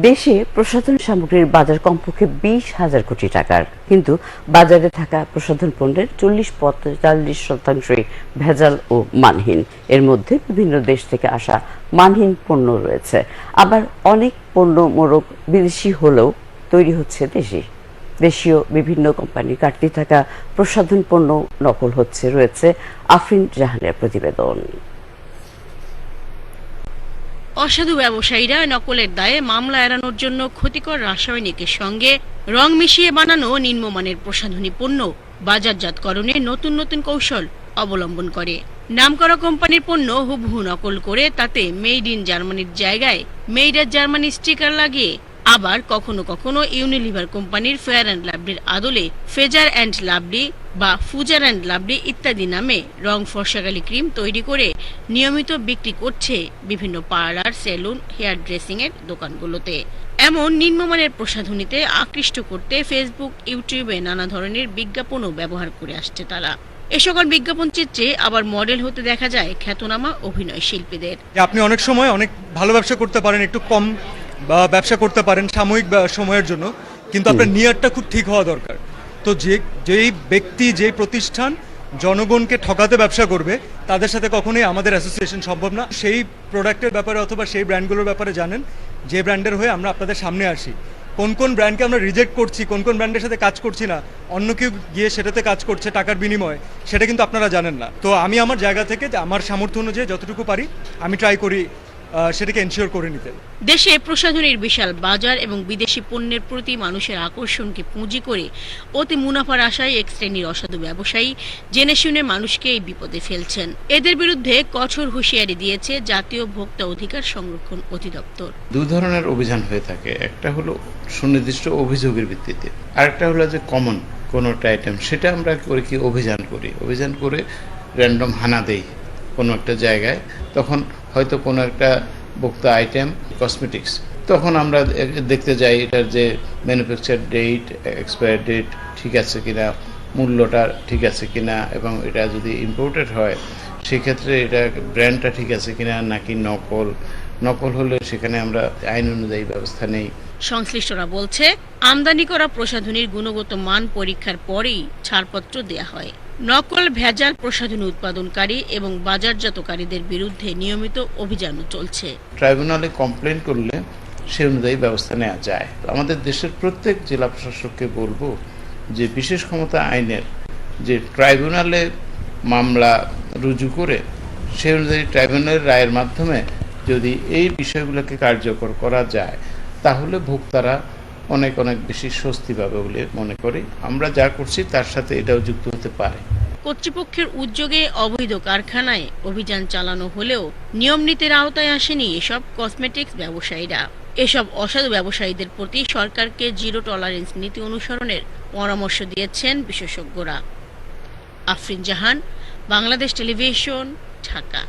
দেশে প্রসাধন সামগ্রীর বাজার কমপক্ষে 20,000 কোটি টাকার, কিন্তু বাজারে থাকা প্রসাধন পণ্যের 40-45% ভেজাল ও মানহীন। এর মধ্যে বিভিন্ন দেশ থেকে আসা মানহীন পণ্য রয়েছে, আবার অনেক পণ্য মোড়ক বিদেশি হলেও তৈরি হচ্ছে দেশীয় বিভিন্ন কোম্পানির কাটতি থাকা প্রসাধন পণ্য নকল রয়েছে আফরিন জাহানের প্রতিবেদন। অসাধু ব্যবসায়ীরা নকলের দায়ে মামলা এড়ানোর জন্য ক্ষতিকর রাসায়নিকের সঙ্গে রং মিশিয়ে বানানো নিম্নমানের প্রসাধনী পণ্য বাজারজাতকরণে নতুন নতুন কৌশল অবলম্বন করে। নামকরা কোম্পানির পণ্য হুবহু নকল করে তাতে মেড ইন জার্মানির জায়গায় মেড এট জার্মানি স্টিকার লাগিয়ে, আবার কখনো কখনো ইউনিলিভার কোম্পানির ফেয়ার অ্যান্ড লাভলির আদলে ফেজার অ্যান্ড লাভলি বা ফুজার অ্যান্ড লাভলি ইত্যাদি নামে রং ফর্সাকালী ক্রিম তৈরি করে নিয়মিত বিক্রি করছে বিভিন্ন পার্লার, সেলুন, হেয়ার ড্রেসিং এর দোকানগুলোতে। এমন নিম্নমানের প্রসাধনীতে আকৃষ্ট করতে ফেসবুক, ইউটিউবে নানা ধরনের বিজ্ঞাপনও ব্যবহার করে আসছে তারা। এ সকল বিজ্ঞাপন চিত্রে আবার মডেল হতে দেখা যায় খ্যাতনামা অভিনয় শিল্পীদের। আপনি অনেক সময় অনেক ভালো ব্যবসা করতে পারেন, একটু কম বা ব্যবসা করতে পারেন সাময়িক সময়ের জন্য, কিন্তু আপনার নিয়ারটা খুব ঠিক হওয়া দরকার। তো যেই ব্যক্তি, যেই প্রতিষ্ঠান জনগণকে ঠকাতে ব্যবসা করবে, তাদের সাথে কখনোই আমাদের অ্যাসোসিয়েশন সম্ভব না। সেই প্রোডাক্টের ব্যাপারে অথবা সেই ব্র্যান্ডগুলোর ব্যাপারে জানেন, যে ব্র্যান্ডের হয়ে আমরা আপনাদের সামনে আসি, কোন কোন ব্র্যান্ডকে আমরা রিজেক্ট করছি, কোন কোন ব্র্যান্ডের সাথে কাজ করছি না, অন্য কেউ গিয়ে সেটাতে কাজ করছে টাকার বিনিময়ে, সেটা কিন্তু আপনারা জানেন না। তো আমি আমার জায়গা থেকে আমার সামর্থ্য অনুযায়ী যতটুকু পারি আমি ট্রাই করি সেটাকে এনশিওর করে নিতে। দেশে প্রসাধনীর বিশাল বাজার এবং বিদেশি পণ্যের প্রতি মানুষের আকর্ষণকে পুঁজি করে অতি মুনাফার আশায় এক শ্রেণীর অসাধু ব্যবসায়ী জেনে শুনে মানুষকে এই বিপদে ফেলছেন। এদের বিরুদ্ধে কঠোর হুঁশিয়ারি দিয়েছে জাতীয় ভোক্তা অধিকার সংরক্ষণ অধিদপ্তর। দুই ধরনের অভিযান হয়ে থাকে, একটা হলো সুনির্দিষ্ট অভিযোগের ভিত্তিতে, আরেকটা হলো যে কমন কোনো একটা আইটেম, সেটা আমরা অভিযান করে র্যান্ডম হানা দেই কোনো একটা জায়গায়। তখন হয়তো কোনো একটা ভোক্তা আইটেম কসমেটিক্স, তখন আমরা দেখতে যাই এটার যে ম্যানুফ্যাকচার ডেট, এক্সপায়ার ডেট ঠিক আছে কিনা, মূল্যটা ঠিক আছে কিনা, এবং এটা যদি ইম্পোর্টেড হয় সেক্ষেত্রে এটা ব্র্যান্ডটা ঠিক আছে কিনা, নাকি নকল হলে সেখানে আমরা আইন অনুযায়ী ব্যবস্থা নেই। সংশ্লিষ্টরা বলছে, আমদানি করা প্রসাধনীর গুণগত মান পরীক্ষার পরেই ছাড়পত্র দেয়া হয়। নকল ভেজাল প্রসাধনী উৎপাদনকারী এবং বাজারজাতকারীদের বিরুদ্ধে নিয়মিত অভিযানও চলছে। ট্রাইব্যুনালে কমপ্লেন করলে সে অনুযায়ী ব্যবস্থা নেওয়া যায়। আমাদের দেশের প্রত্যেক জেলা প্রশাসককে বলবো যে বিশেষ ক্ষমতা আইনের যে ট্রাইব্যুনালে মামলা রুজু করে সে অনুযায়ী ট্রাইব্যুনালের রায়ের মাধ্যমে যদি এই বিষয়গুলোকে কার্যকর করা যায়, তাহলে ভোক্তারা অনেক বেশি স্বস্তি পাবে বলে মনে করি। আমরা যা করছি তার সাথে এটাও যুক্ত হতে পারে। কর্তৃপক্ষের উদ্যোগে অবৈধ কারখানায় অভিযান চালানো হলেও নিয়ম নীতির আওতায় আসেনি এসব কসমেটিক্স ব্যবসায়ীরা। এসব অসাধু ব্যবসায়ীদের প্রতি সরকারকে জিরো টলারেন্স নীতি অনুসরণের পরামর্শ দিয়েছেন বিশেষজ্ঞরা। আফরিন জাহান, বাংলাদেশ টেলিভিশন, ঢাকা।